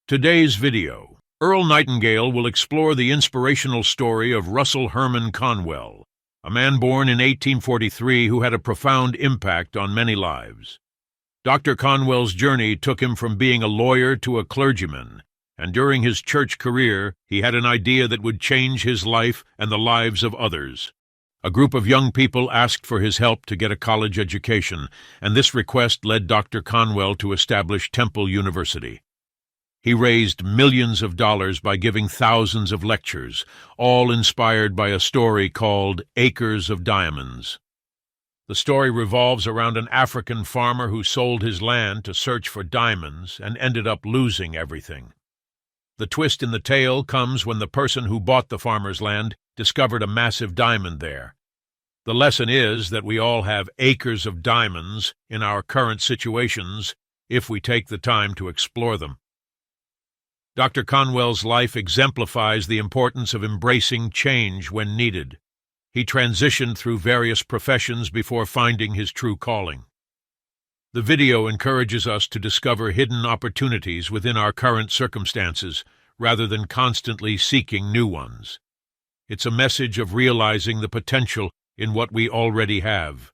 Today's video, Earl Nightingale will explore the inspirational story of Russell Herman Conwell, a man born in 1843 who had a profound impact on many lives. Dr. Conwell's journey took him from being a lawyer to a clergyman, and during his church career, he had an idea that would change his life and the lives of others. A group of young people asked for his help to get a college education, and this request led Dr. Conwell to establish Temple University. He raised millions of dollars by giving thousands of lectures, all inspired by a story called Acres of Diamonds. The story revolves around an African farmer who sold his land to search for diamonds and ended up losing everything. The twist in the tale comes when the person who bought the farmer's land discovered a massive diamond there. The lesson is that we all have acres of diamonds in our current situations if we take the time to explore them. Dr. Conwell's life exemplifies the importance of embracing change when needed. He transitioned through various professions before finding his true calling. The video encourages us to discover hidden opportunities within our current circumstances rather than constantly seeking new ones. It's a message of realizing the potential in what we already have.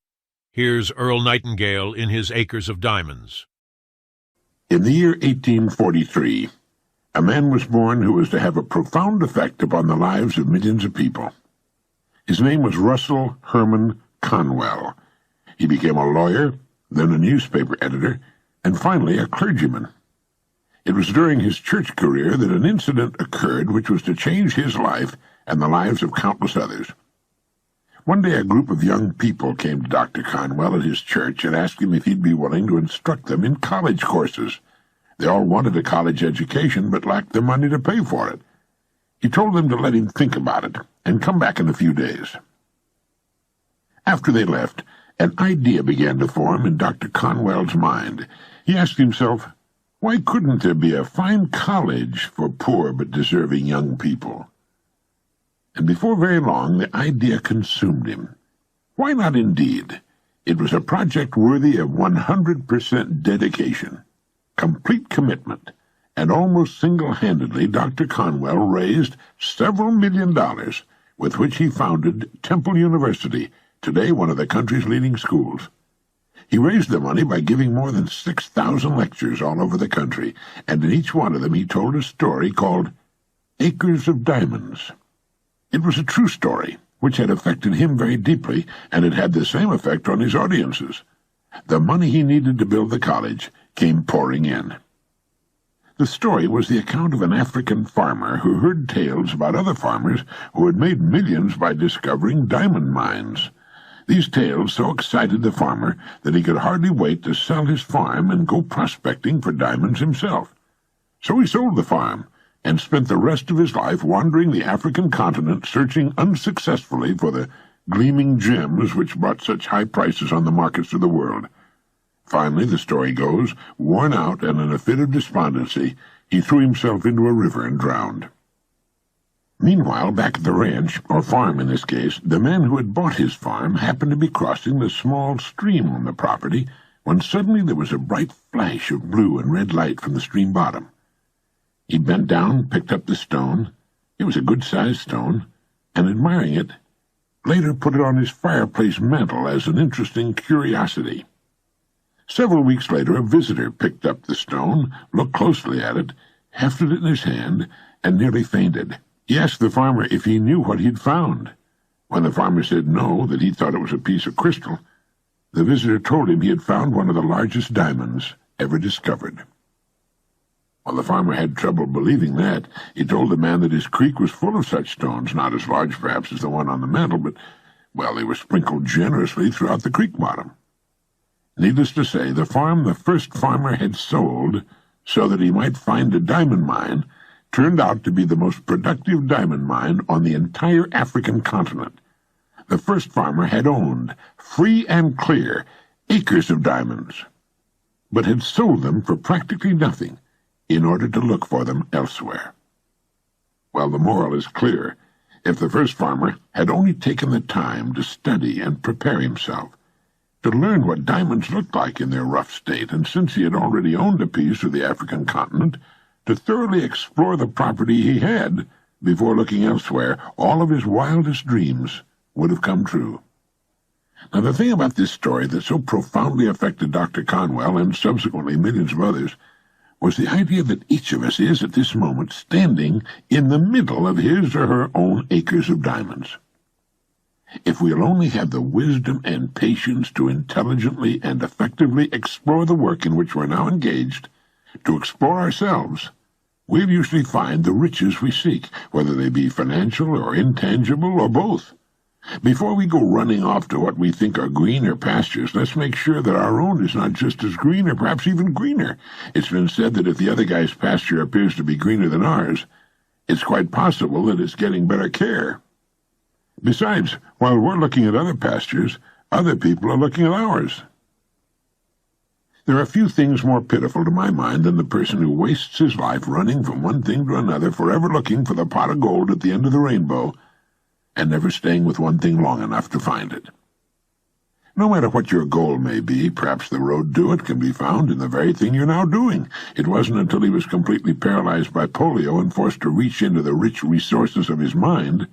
Here's Earl Nightingale in his Acres of Diamonds. In the year 1843, a man was born who was to have a profound effect upon the lives of millions of people. His name was Russell Herman Conwell. He became a lawyer, then a newspaper editor, and finally a clergyman. It was during his church career that an incident occurred which was to change his life and the lives of countless others. One day a group of young people came to Dr. Conwell at his church and asked him if he'd be willing to instruct them in college courses. They all wanted a college education but lacked the money to pay for it. He told them to let him think about it and come back in a few days. After they left, an idea began to form in Dr. Conwell's mind. He asked himself, why couldn't there be a fine college for poor but deserving young people? And before very long, the idea consumed him. Why not indeed? It was a project worthy of 100% dedication, complete commitment, and almost single-handedly Dr. Conwell raised several $1 million with which he founded Temple University, today one of the country's leading schools. He raised the money by giving more than 6,000 lectures all over the country, and in each one of them he told a story called Acres of Diamonds. It was a true story, which had affected him very deeply, and it had the same effect on his audiences. The money he needed to build the college came pouring in. The story was the account of an African farmer who heard tales about other farmers who had made millions by discovering diamond mines. These tales so excited the farmer that he could hardly wait to sell his farm and go prospecting for diamonds himself. So he sold the farm and spent the rest of his life wandering the African continent, searching unsuccessfully for the gleaming gems which brought such high prices on the markets of the world. Finally, the story goes, worn out and in a fit of despondency, he threw himself into a river and drowned. Meanwhile, back at the ranch, or farm in this case, the man who had bought his farm happened to be crossing the small stream on the property when suddenly there was a bright flash of blue and red light from the stream bottom. He bent down, picked up the stone. It was a good-sized stone, and admiring it, later put it on his fireplace mantel as an interesting curiosity. Several weeks later, a visitor picked up the stone, looked closely at it, hefted it in his hand, and nearly fainted. He asked the farmer if he knew what he'd found. When the farmer said no, that he thought it was a piece of crystal, the visitor told him he had found one of the largest diamonds ever discovered. Well, the farmer had trouble believing that. He told the man that his creek was full of such stones, not as large perhaps as the one on the mantel, but, well, they were sprinkled generously throughout the creek bottom. Needless to say, the farm the first farmer had sold so that he might find a diamond mine turned out to be the most productive diamond mine on the entire African continent. The first farmer had owned, free and clear, acres of diamonds, but had sold them for practically nothing in order to look for them elsewhere. Well, the moral is clear. If the first farmer had only taken the time to study and prepare himself, to learn what diamonds looked like in their rough state, and since he had already owned a piece of the African continent, to thoroughly explore the property he had before looking elsewhere, all of his wildest dreams would have come true. Now, the thing about this story that so profoundly affected Dr. Conwell and subsequently millions of others was the idea that each of us is at this moment standing in the middle of his or her own acres of diamonds. If we'll only have the wisdom and patience to intelligently and effectively explore the work in which we're now engaged, to explore ourselves, we'll usually find the riches we seek, whether they be financial or intangible or both. Before we go running off to what we think are greener pastures, let's make sure that our own is not just as green or perhaps even greener. It's been said that if the other guy's pasture appears to be greener than ours, it's quite possible that it's getting better care. Besides, while we're looking at other pastures, other people are looking at ours. There are few things more pitiful to my mind than the person who wastes his life running from one thing to another, forever looking for the pot of gold at the end of the rainbow, and never staying with one thing long enough to find it. No matter what your goal may be, perhaps the road to it can be found in the very thing you're now doing. It wasn't until he was completely paralyzed by polio and forced to reach into the rich resources of his mind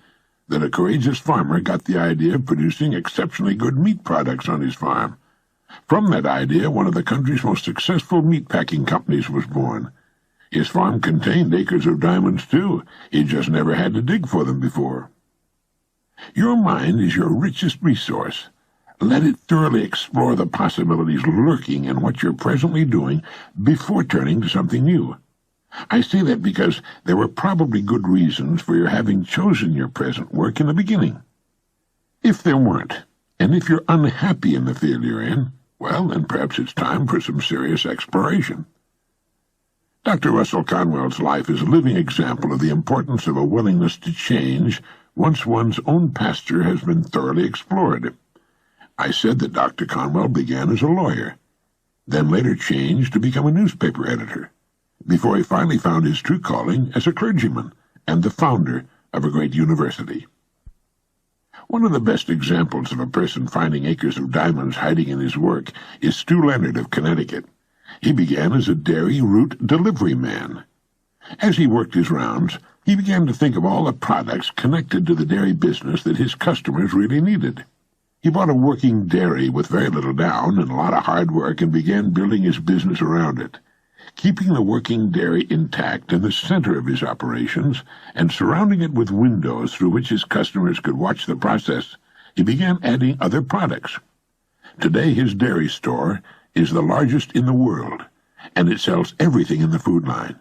that a courageous farmer got the idea of producing exceptionally good meat products on his farm. From that idea, one of the country's most successful meat-packing companies was born. His farm contained acres of diamonds, too. He just never had to dig for them before. Your mind is your richest resource. Let it thoroughly explore the possibilities lurking in what you're presently doing before turning to something new. I say that because there were probably good reasons for your having chosen your present work in the beginning. If there weren't, and if you're unhappy in the field you're in, well, then perhaps it's time for some serious exploration. Dr. Russell Conwell's life is a living example of the importance of a willingness to change once one's own pasture has been thoroughly explored. I said that Dr. Conwell began as a lawyer, then later changed to become a newspaper editor, before he finally found his true calling as a clergyman and the founder of a great university. One of the best examples of a person finding acres of diamonds hiding in his work is Stu Leonard of Connecticut. He began as a dairy route delivery man. As he worked his rounds, he began to think of all the products connected to the dairy business that his customers really needed. He bought a working dairy with very little down and a lot of hard work and began building his business around it. Keeping the working dairy intact in the center of his operations and surrounding it with windows through which his customers could watch the process, he began adding other products. Today his dairy store is the largest in the world, and it sells everything in the food line.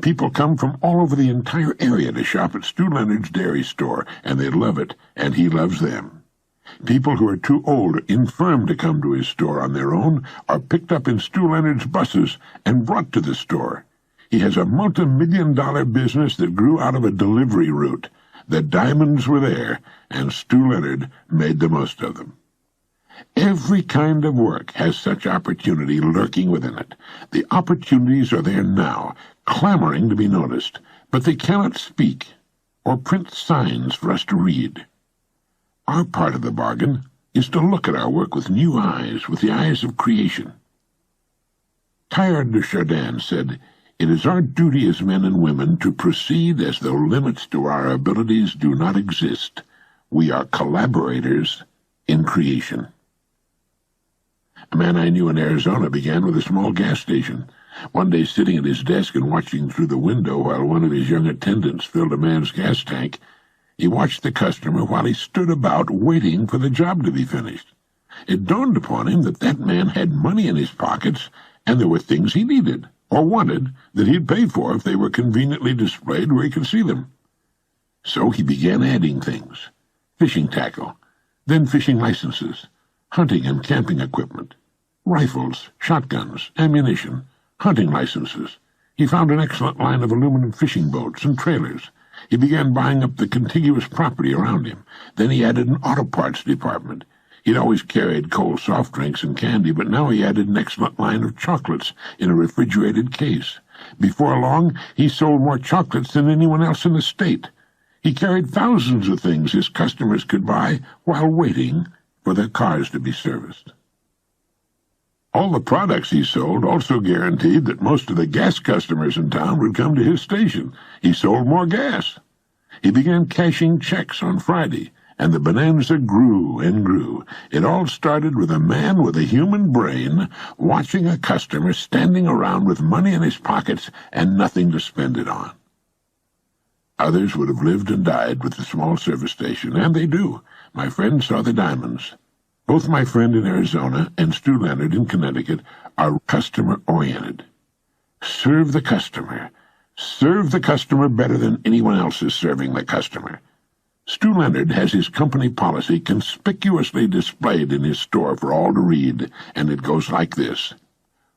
People come from all over the entire area to shop at Stu Leonard's dairy store, and they love it, and he loves them. People who are too old or infirm to come to his store on their own are picked up in Stu Leonard's buses and brought to the store. He has a multi-million-dollar business that grew out of a delivery route. The diamonds were there, and Stu Leonard made the most of them. Every kind of work has such opportunity lurking within it. The opportunities are there now, clamoring to be noticed, but they cannot speak or print signs for us to read. Our part of the bargain is to look at our work with new eyes, with the eyes of creation. Teilhard de Chardin said, "It is our duty as men and women to proceed as though limits to our abilities do not exist. We are collaborators in creation." A man I knew in Arizona began with a small gas station. One day, sitting at his desk and watching through the window while one of his young attendants filled a man's gas tank, he watched the customer while he stood about waiting for the job to be finished. It dawned upon him that that man had money in his pockets, and there were things he needed or wanted that he'd pay for if they were conveniently displayed where he could see them. So he began adding things: fishing tackle, then fishing licenses, hunting and camping equipment, rifles, shotguns, ammunition, hunting licenses. He found an excellent line of aluminum fishing boats and trailers. He began buying up the contiguous property around him. Then he added an auto parts department. He'd always carried cold soft drinks and candy, but now he added an excellent line of chocolates in a refrigerated case. Before long, he sold more chocolates than anyone else in the state. He carried thousands of things his customers could buy while waiting for their cars to be serviced. All the products he sold also guaranteed that most of the gas customers in town would come to his station. He sold more gas. He began cashing checks on Friday, and the bonanza grew and grew. It all started with a man with a human brain watching a customer standing around with money in his pockets and nothing to spend it on. Others would have lived and died with the small service station, and they do. My friend saw the diamonds. Both my friend in Arizona and Stu Leonard in Connecticut are customer-oriented. Serve the customer. Serve the customer better than anyone else is serving the customer. Stu Leonard has his company policy conspicuously displayed in his store for all to read, and it goes like this.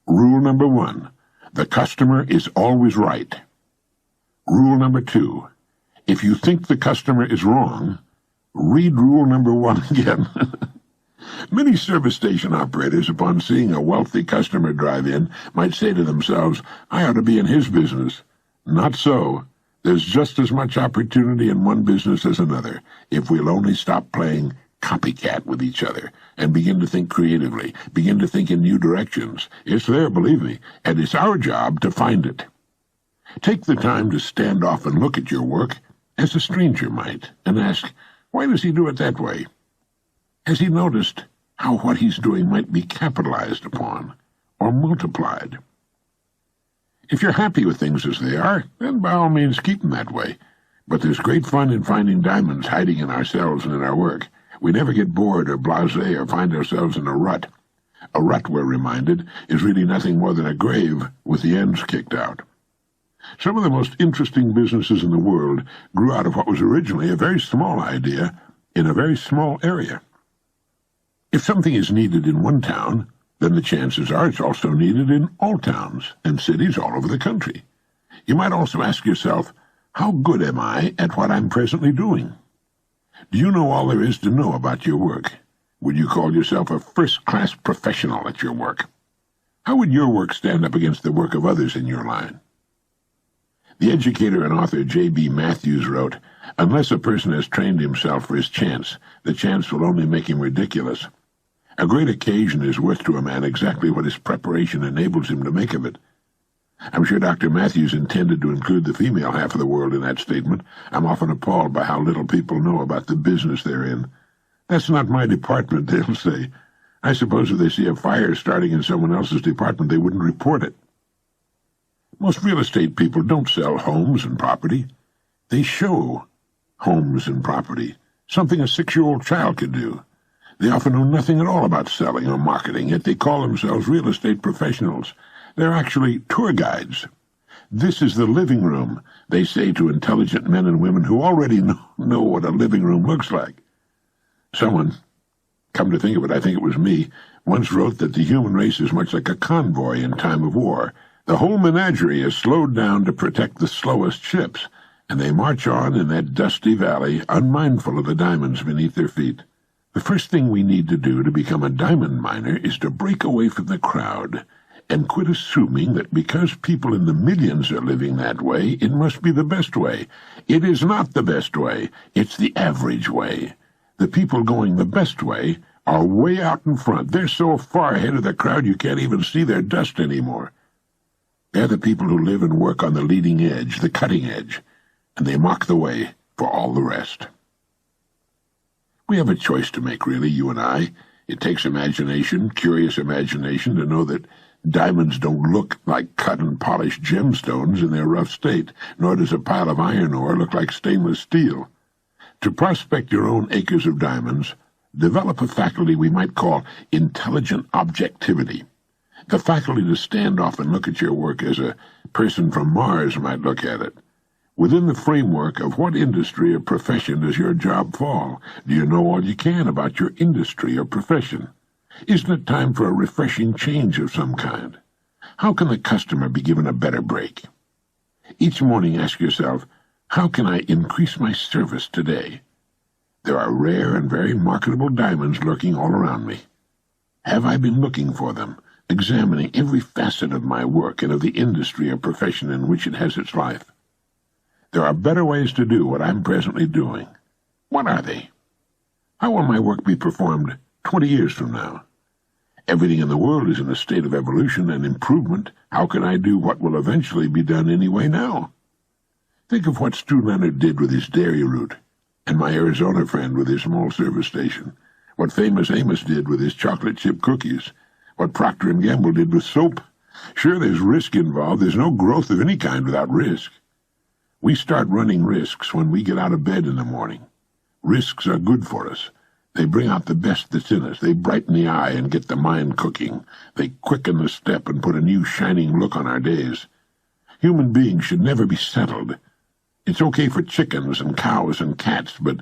Rule number 1, the customer is always right. Rule number 2, if you think the customer is wrong, read rule number 1 again. Many service station operators, upon seeing a wealthy customer drive in, might say to themselves, I ought to be in his business. Not so. There's just as much opportunity in one business as another, if we'll only stop playing copycat with each other and begin to think creatively, begin to think in new directions. It's there, believe me, and it's our job to find it. Take the time to stand off and look at your work as a stranger might, and ask, why does he do it that way? Has he noticed how what he's doing might be capitalized upon or multiplied? If you're happy with things as they are, then by all means keep them that way. But there's great fun in finding diamonds hiding in ourselves and in our work. We never get bored or blasé or find ourselves in a rut. A rut, we're reminded, is really nothing more than a grave with the ends kicked out. Some of the most interesting businesses in the world grew out of what was originally a very small idea in a very small area. If something is needed in one town, then the chances are it's also needed in all towns and cities all over the country. You might also ask yourself, how good am I at what I'm presently doing? Do you know all there is to know about your work? Would you call yourself a first-class professional at your work? How would your work stand up against the work of others in your line? The educator and author J.B. Matthews wrote, unless a person has trained himself for his chance, the chance will only make him ridiculous. A great occasion is worth to a man exactly what his preparation enables him to make of it. I'm sure Dr. Matthews intended to include the female half of the world in that statement. I'm often appalled by how little people know about the business they're in. That's not my department, they'll say. I suppose if they see a fire starting in someone else's department, they wouldn't report it. Most real estate people don't sell homes and property. They show homes and property, something a 6-year-old child could do. They often know nothing at all about selling or marketing, yet they call themselves real estate professionals. They're actually tour guides. This is the living room, they say to intelligent men and women who already know what a living room looks like. Someone, come to think of it, I think it was me, once wrote that the human race is much like a convoy in time of war. The whole menagerie is slowed down to protect the slowest ships, and they march on in that dusty valley, unmindful of the diamonds beneath their feet. The first thing we need to do to become a diamond miner is to break away from the crowd and quit assuming that because people in the millions are living that way, it must be the best way. It is not the best way. It's the average way. The people going the best way are way out in front. They're so far ahead of the crowd you can't even see their dust anymore. They're the people who live and work on the leading edge, the cutting edge, and they mark the way for all the rest. We have a choice to make, really, you and I. It takes imagination, curious imagination, to know that diamonds don't look like cut and polished gemstones in their rough state, nor does a pile of iron ore look like stainless steel. To prospect your own acres of diamonds, develop a faculty we might call intelligent objectivity, the faculty to stand off and look at your work as a person from Mars might look at it. Within the framework of what industry or profession does your job fall? Do you know all you can about your industry or profession? Isn't it time for a refreshing change of some kind? How can the customer be given a better break? Each morning ask yourself, how can I increase my service today? There are rare and very marketable diamonds lurking all around me. Have I been looking for them, examining every facet of my work and of the industry or profession in which it has its life? There are better ways to do what I'm presently doing. What are they? How will my work be performed 20 years from now? Everything in the world is in a state of evolution and improvement. How can I do what will eventually be done anyway now? Think of what Stu Leonard did with his dairy route, and my Arizona friend with his small service station. What Famous Amos did with his chocolate chip cookies. What Procter & Gamble did with soap. Sure, there's risk involved. There's no growth of any kind without risk. We start running risks when we get out of bed in the morning. Risks are good for us. They bring out the best that's in us. They brighten the eye and get the mind cooking. They quicken the step and put a new shining look on our days. Human beings should never be settled. It's okay for chickens and cows and cats, but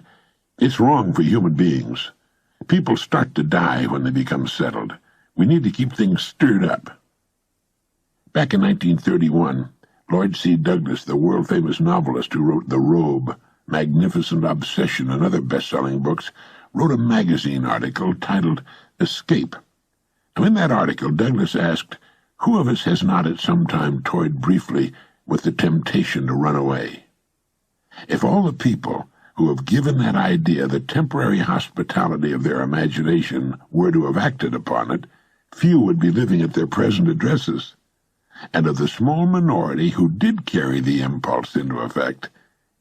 it's wrong for human beings. People start to die when they become settled. We need to keep things stirred up. Back in 1931, Lloyd C. Douglas, the world-famous novelist who wrote The Robe, Magnificent Obsession, and other best-selling books, wrote a magazine article titled Escape. Now, in that article, Douglas asked, who of us has not at some time toyed briefly with the temptation to run away? If all the people who have given that idea the temporary hospitality of their imagination were to have acted upon it, few would be living at their present addresses. And of the small minority who did carry the impulse into effect,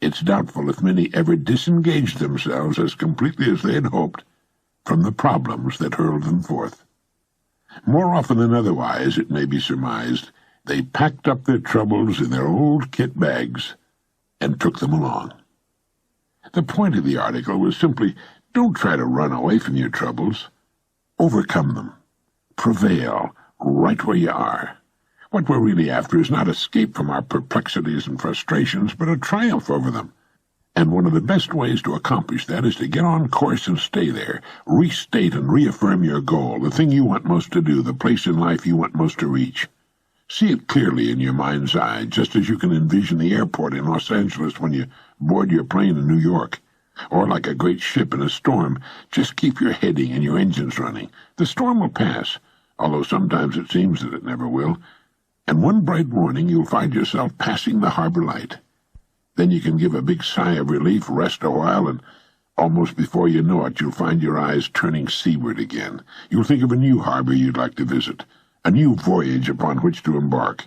it's doubtful if many ever disengaged themselves as completely as they had hoped from the problems that hurled them forth. More often than otherwise, it may be surmised, they packed up their troubles in their old kit bags and took them along. The point of the article was simply, don't try to run away from your troubles. Overcome them. Prevail right where you are. What we're really after is not escape from our perplexities and frustrations, but a triumph over them. And one of the best ways to accomplish that is to get on course and stay there. Restate and reaffirm your goal, the thing you want most to do, the place in life you want most to reach. See it clearly in your mind's eye, just as you can envision the airport in Los Angeles when you board your plane in New York. Or like a great ship in a storm, just keep your heading and your engines running. The storm will pass, although sometimes it seems that it never will. And one bright morning you'll find yourself passing the harbor light. Then you can give a big sigh of relief, rest a while, and almost before you know it, you'll find your eyes turning seaward again. You'll think of a new harbor you'd like to visit, a new voyage upon which to embark.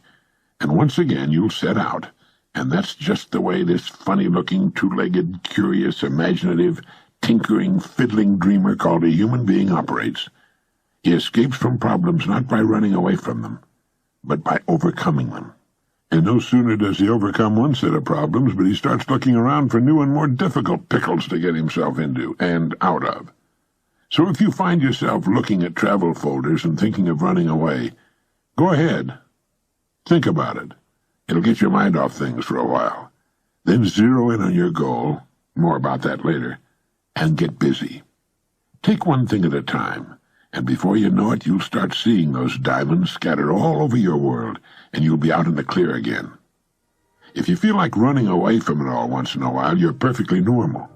And once again you'll set out. And that's just the way this funny-looking, two-legged, curious, imaginative, tinkering, fiddling dreamer called a human being operates. He escapes from problems not by running away from them, but by overcoming them. And no sooner does he overcome one set of problems, but he starts looking around for new and more difficult pickles to get himself into and out of. So if you find yourself looking at travel folders and thinking of running away, go ahead. Think about it. It'll get your mind off things for a while. Then zero in on your goal, more about that later, and get busy. Take one thing at a time. And before you know it, you'll start seeing those diamonds scattered all over your world, and you'll be out in the clear again. If you feel like running away from it all once in a while, you're perfectly normal.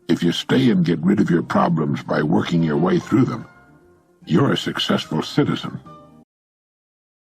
If you stay and get rid of your problems by working your way through them, you're a successful citizen.